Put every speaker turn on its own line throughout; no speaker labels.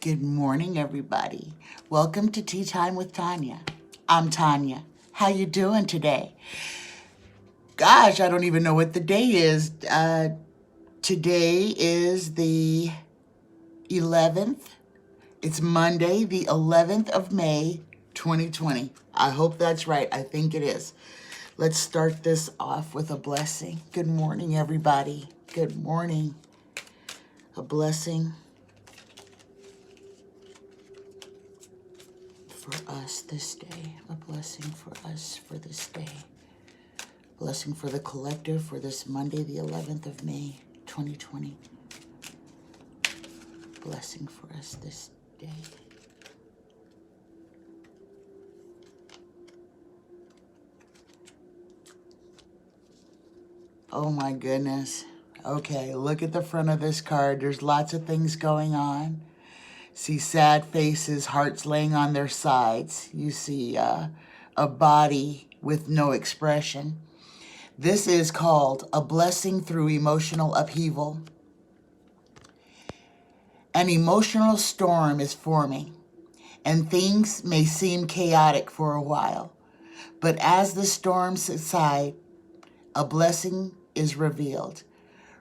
Good morning, everybody. Welcome to Tea Time with Tanya. I'm Tanya. How you doing today? Gosh, I don't even know what the day is. Today is the 11th. It's Monday, the 11th of May, 2020. I hope that's right. I think it is. Let's start this off with a blessing. Good morning, everybody. Good morning. A blessing for us this day, a blessing for us for this day, blessing for the collective for this Monday, the 11th of May, 2020. Blessing for us this day. Oh my goodness. Okay, look at the front of this card. There's lots of things going on. See sad faces, hearts laying on their sides. You see a body with no expression. This is called a blessing through emotional upheaval. An emotional storm is forming, and things may seem chaotic for a while. But as the storms subside, a blessing is revealed.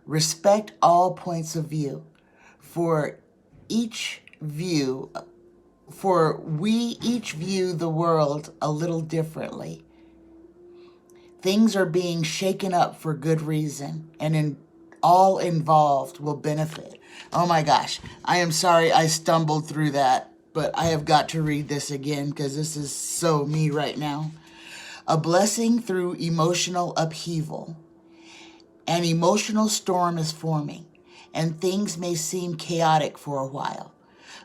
Respect all points of view, for we each view the world a little differently. Things are being shaken up for good reason, and all involved will benefit. Oh my gosh, I am sorry I stumbled through that, but I have got to read this again because this is so me right now. A blessing through emotional upheaval. An emotional storm is forming, and things may seem chaotic for a while.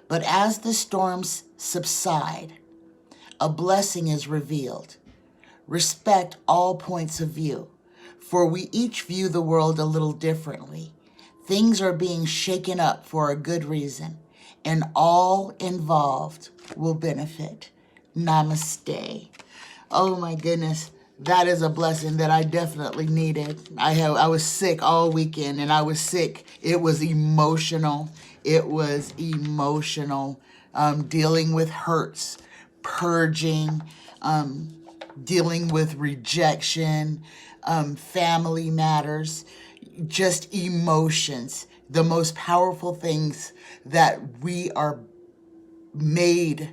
But as the storms subside, a blessing is revealed. Respect all points of view, for we each view the world a little differently. Things are being shaken up for a good reason, and all involved will benefit. Namaste. Oh my goodness, that is a blessing that I definitely needed. I was sick all weekend, and I was sick. It was emotional. It was emotional. Dealing with hurts, purging, dealing with rejection, family matters, just emotions, the most powerful things that we are made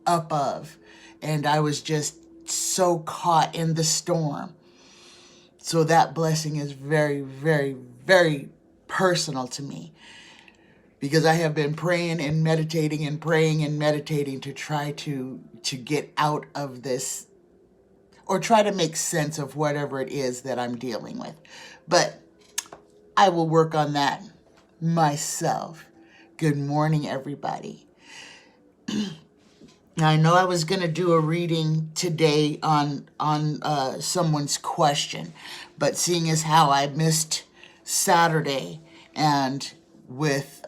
up of. And I was just so caught in the storm. So that blessing is very, very, very personal to me, because I have been praying and meditating and praying and meditating to try to get out of this, or try to make sense of whatever it is that I'm dealing with. But I will work on that myself. Good morning, everybody. I know I was going to do a reading today on someone's question, but seeing as how I missed Saturday, and with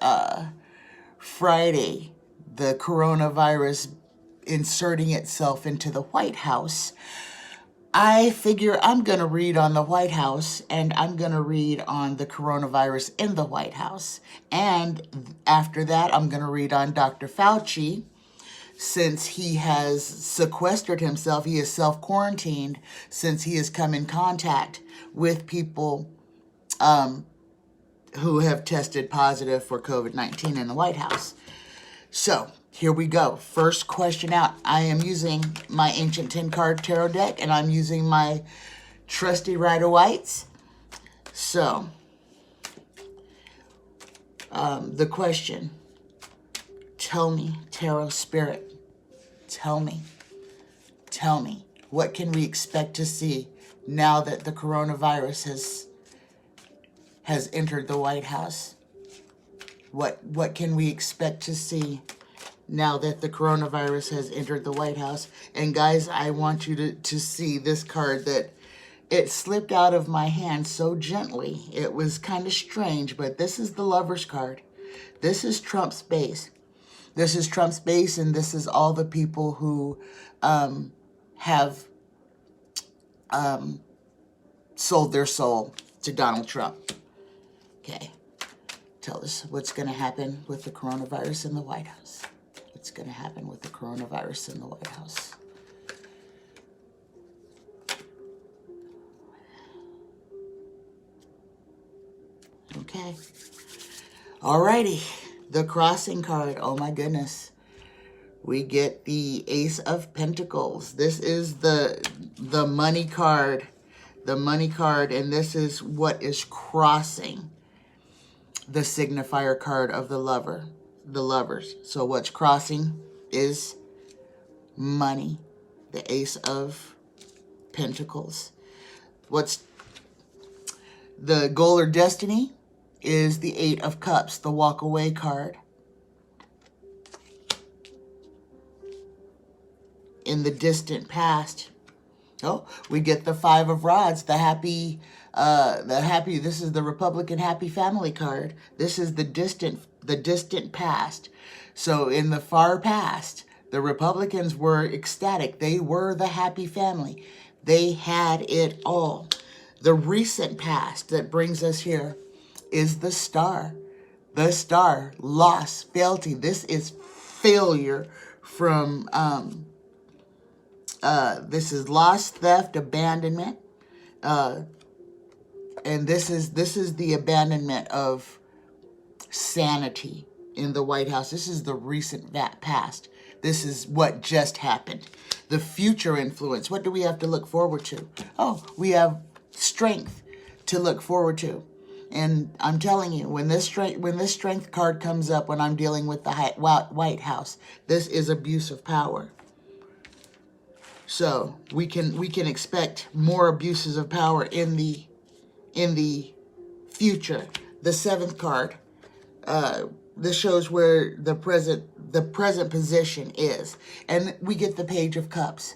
Friday, the coronavirus inserting itself into the White House, I figure I'm going to read on the White House, and I'm going to read on the coronavirus in the White House. And after that, I'm going to read on Dr. Fauci, since he has sequestered himself. He is self-quarantined since he has come in contact with people who have tested positive for COVID-19 in the White House. So here we go. First question out. I am using my Ancient 10-card tarot deck, and I'm using my trusty Rider-Waite's. So the question, tell me, Tarot Spirit, tell me, what can we expect to see now that the coronavirus has entered the White House? What can we expect to see now that the coronavirus has entered the White House? And guys, I want you to see this card that it slipped out of my hand so gently. It was kind of strange, but this is the Lover's card. This is Trump's base. This is Trump's base, and this is all the people who have sold their soul to Donald Trump. Okay. Tell us what's going to happen with the coronavirus in the White House. What's going to happen with the coronavirus in the White House? Okay. Alrighty. The crossing card. Oh my goodness. We get the Ace of Pentacles. This is the money card. The money card, and this is what is crossing the signifier card of the lovers. So what's crossing is money, the Ace of Pentacles. What's the goal or destiny is the Eight of Cups, the walk away card. In the distant past, oh, we get the Five of Rods, the happy, this is the Republican happy family card. This is the distant past. So in the far past, the Republicans were ecstatic. They were the happy family. They had it all. The recent past that brings us here is the Star. The Star, loss, fealty. This is failure from, this is loss, theft, abandonment. And this is the abandonment of sanity in the White House. This is the recent past. This is what just happened. The future influence. What do we have to look forward to? Oh, we have strength to look forward to. And I'm telling you, when this strength card comes up, when I'm dealing with the White House, this is abuse of power. So we can expect more abuses of power in the future. The seventh card. This shows where the present position is, and we get the Page of Cups.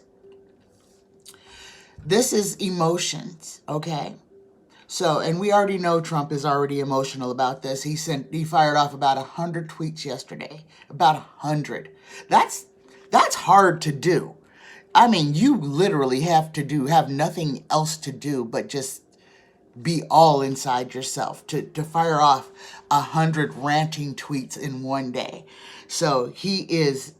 This is emotions, okay? So, and we already know Trump is already emotional about this. He fired off about 100 tweets yesterday. About 100. That's hard to do. I mean, you literally have nothing else to do but just be all inside yourself to fire off 100 ranting tweets in one day. So he is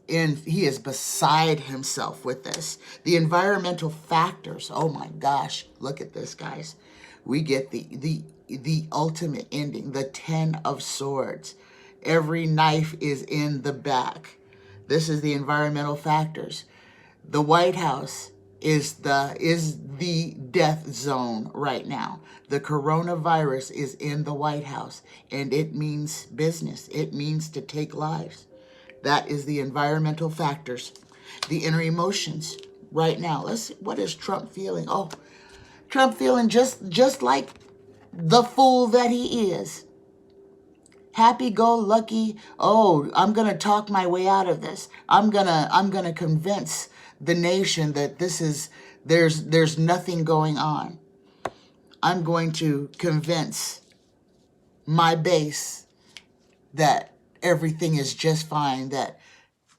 beside himself with this. The environmental factors. Oh my gosh, look at this, guys. We get the ultimate ending, the Ten of Swords. Every knife is in the back. This is the environmental factors. The White House is the death zone right now. The coronavirus is in the White House, and it means business. It means to take lives. That is the environmental factors. The inner emotions right now. Let's see, what is Trump feeling? Oh, Trump feeling just like the fool that he is. Happy-go-lucky. Oh, I'm gonna talk my way out of this. I'm gonna convince the nation that there's nothing going on. I'm going to convince my base that everything is just fine, that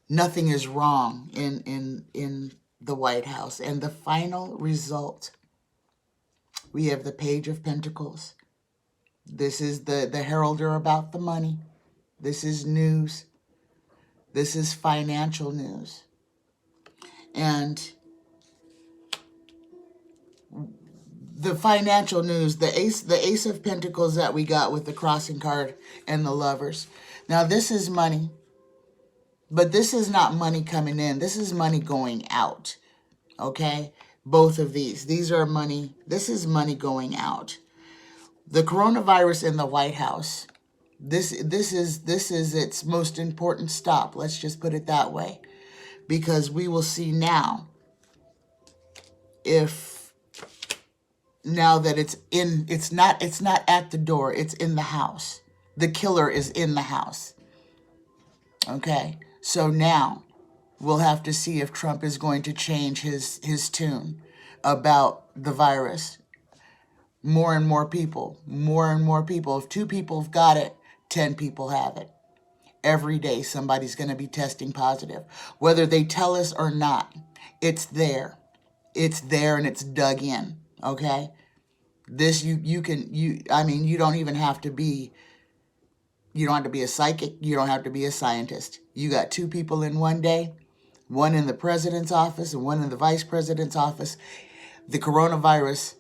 nothing is wrong in the White House. And the final result, we have the Page of Pentacles. This is the heralder about the money. This is news. This is financial news. And the financial news, the Ace of Pentacles that we got with the crossing card and the lovers. Now this is money, but this is not money coming in. This is money going out. Okay? Both of these are money. This is money going out. The coronavirus in the White House. This is its most important stop. Let's just put it that way. Because we will see now now that it's not at the door, it's in the house. The killer is in the house. Okay, so now we'll have to see if Trump is going to change his tune about the virus. More and more people. If 2 people have got it, 10 people have it. Every day somebody's going to be testing positive. Whether they tell us or not, it's there. It's there and it's dug in, okay? This, you don't even have to be You don't have to be a psychic. You don't have to be a scientist. You got two people in one day, one in the president's office and one in the vice president's office. The coronavirus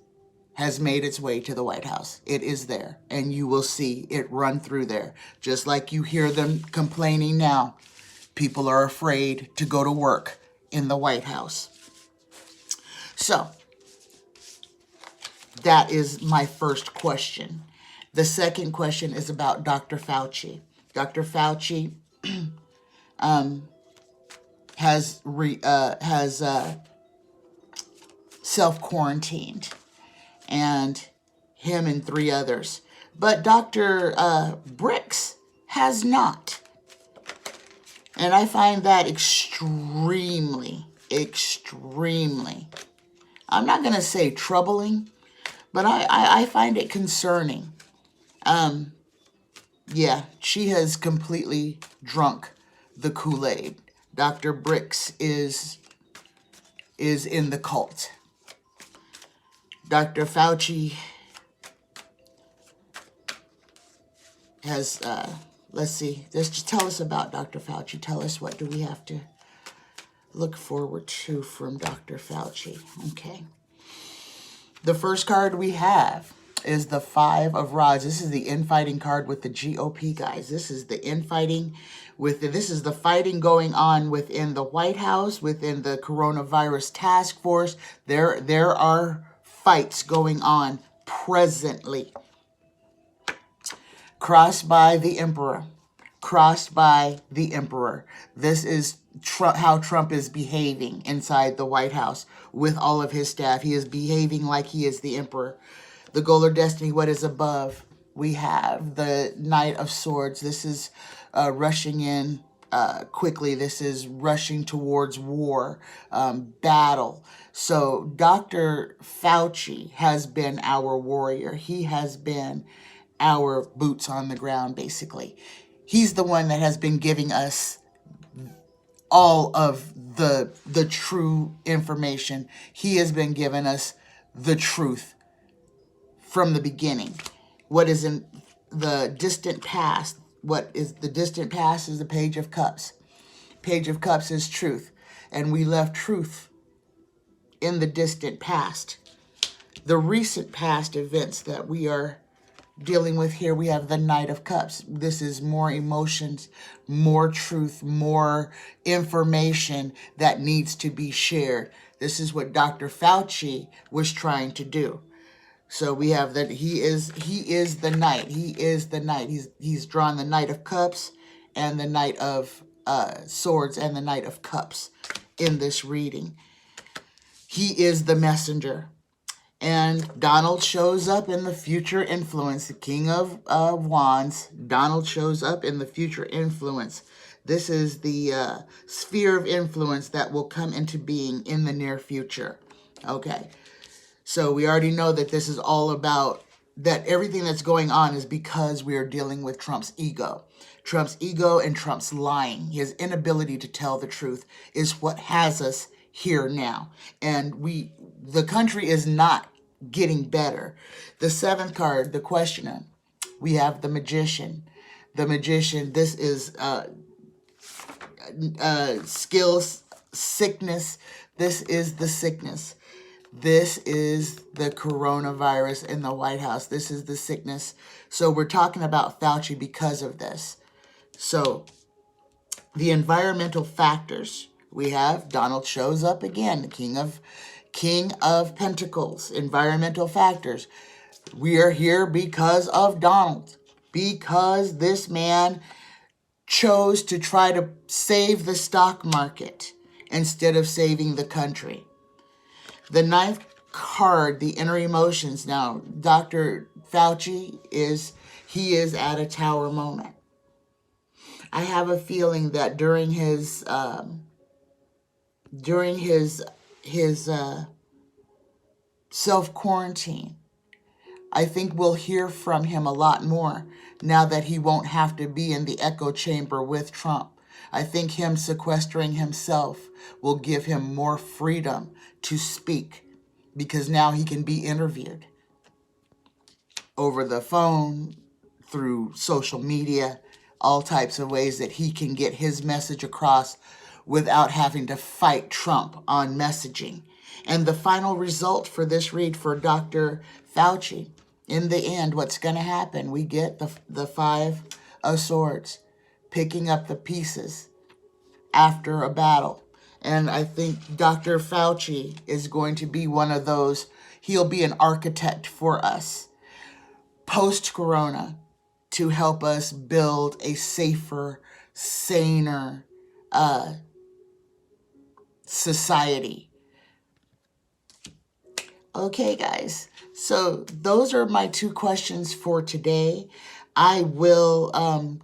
has made its way to the White House. It is there, and you will see it run through there. Just like you hear them complaining now, people are afraid to go to work in the White House. So, that is my first question. The second question is about Dr. Fauci. Dr. Fauci has self-quarantined, and him and 3 others. But Dr. Bricks has not. And I find that extremely, I'm not going to say troubling, but I find it concerning. Yeah, she has completely drunk the Kool-Aid. Dr. Bricks is in the cult. Dr. Fauci has, let's see, just tell us about Dr. Fauci. Tell us, what do we have to look forward to from Dr. Fauci? Okay. The first card we have is the 5 of Rods. This is the infighting card with the GOP, guys. This is the infighting this is the fighting going on within the White House, within the coronavirus task force. There are fights going on presently. Crossed by the Emperor. Crossed by the Emperor. This is how Trump is behaving inside the White House with all of his staff. He is behaving like he is the Emperor. The goal or destiny, what is above? We have the Knight of Swords. This is rushing in quickly. This is rushing towards war, battle. So Dr. Fauci has been our warrior. He has been our boots on the ground, basically. He's the one that has been giving us all of the true information. He has been giving us the truth from the beginning. What is in the distant past? What is the distant past is the Page of Cups. Page of Cups is truth. And we left truth in the distant past. The recent past events that we are dealing with here, we have the Knight of Cups. This is more emotions, more truth, more information that needs to be shared. This is what Dr. Fauci was trying to do. So we have that he is the Knight. He is the Knight. He's drawn the Knight of Cups and the Knight of Swords and the Knight of Cups in this reading. He is the messenger. And Donald shows up in the future influence, the King of Wands. Donald shows up in the future influence. This is the sphere of influence that will come into being in the near future. Okay. So we already know that this is all about, that everything that's going on is because we are dealing with Trump's ego. Trump's ego and Trump's lying. His inability to tell the truth is what has us here now. And the country is not getting better. The 7th card, the questioner, we have the Magician. The Magician, this is skills, sickness. This is the sickness. This is the coronavirus in the White House. This is the sickness. So we're talking about Fauci because of this. So the environmental factors, we have Donald shows up again, the King of Pentacles, environmental factors. We are here because of Donald, because this man chose to try to save the stock market instead of saving the country. The 9th card, the inner emotions. Now, Dr. Fauci is at a tower moment. I have a feeling that during his self-quarantine, I think we'll hear from him a lot more now that he won't have to be in the echo chamber with Trump. I think him sequestering himself will give him more freedom to speak, because now he can be interviewed over the phone, through social media, all types of ways that he can get his message across without having to fight Trump on messaging. And the final result for this read for Dr. Fauci, in the end, what's going to happen? We get the Five of Swords, picking up the pieces after a battle. And I think Dr. Fauci is going to be one of those. He'll be an architect for us post-corona to help us build a safer, saner society. Okay, guys. So those are my 2 questions for today. I will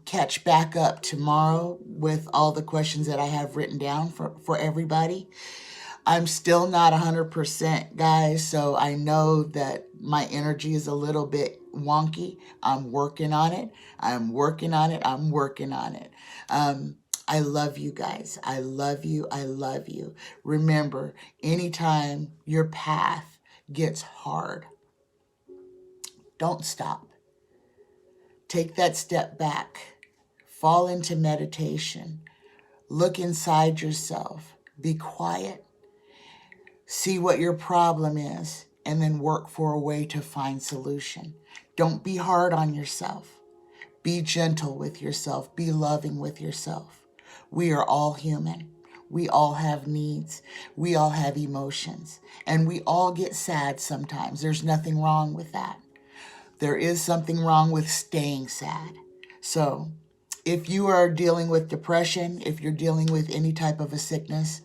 catch back up tomorrow with all the questions that I have written down for everybody. I'm still not 100%, guys, so I know that my energy is a little bit wonky. I'm working on it. I'm working on it. I'm working on it. I love you guys. I love you. I love you. Remember, anytime your path gets hard, don't stop. Take that step back. Fall into meditation. Look inside yourself. Be quiet. See what your problem is, and then work for a way to find solution. Don't be hard on yourself. Be gentle with yourself. Be loving with yourself. We are all human. We all have needs. We all have emotions. And we all get sad sometimes. There's nothing wrong with that. There is something wrong with staying sad. So if you are dealing with depression, if you're dealing with any type of a sickness,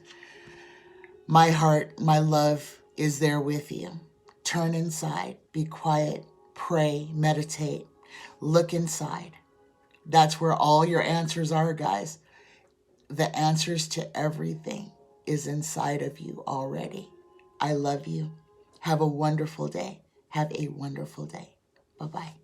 my heart, my love is there with you. Turn inside, be quiet, pray, meditate, look inside. That's where all your answers are, guys. The answers to everything is inside of you already. I love you. Have a wonderful day. Have a wonderful day. Bye-bye.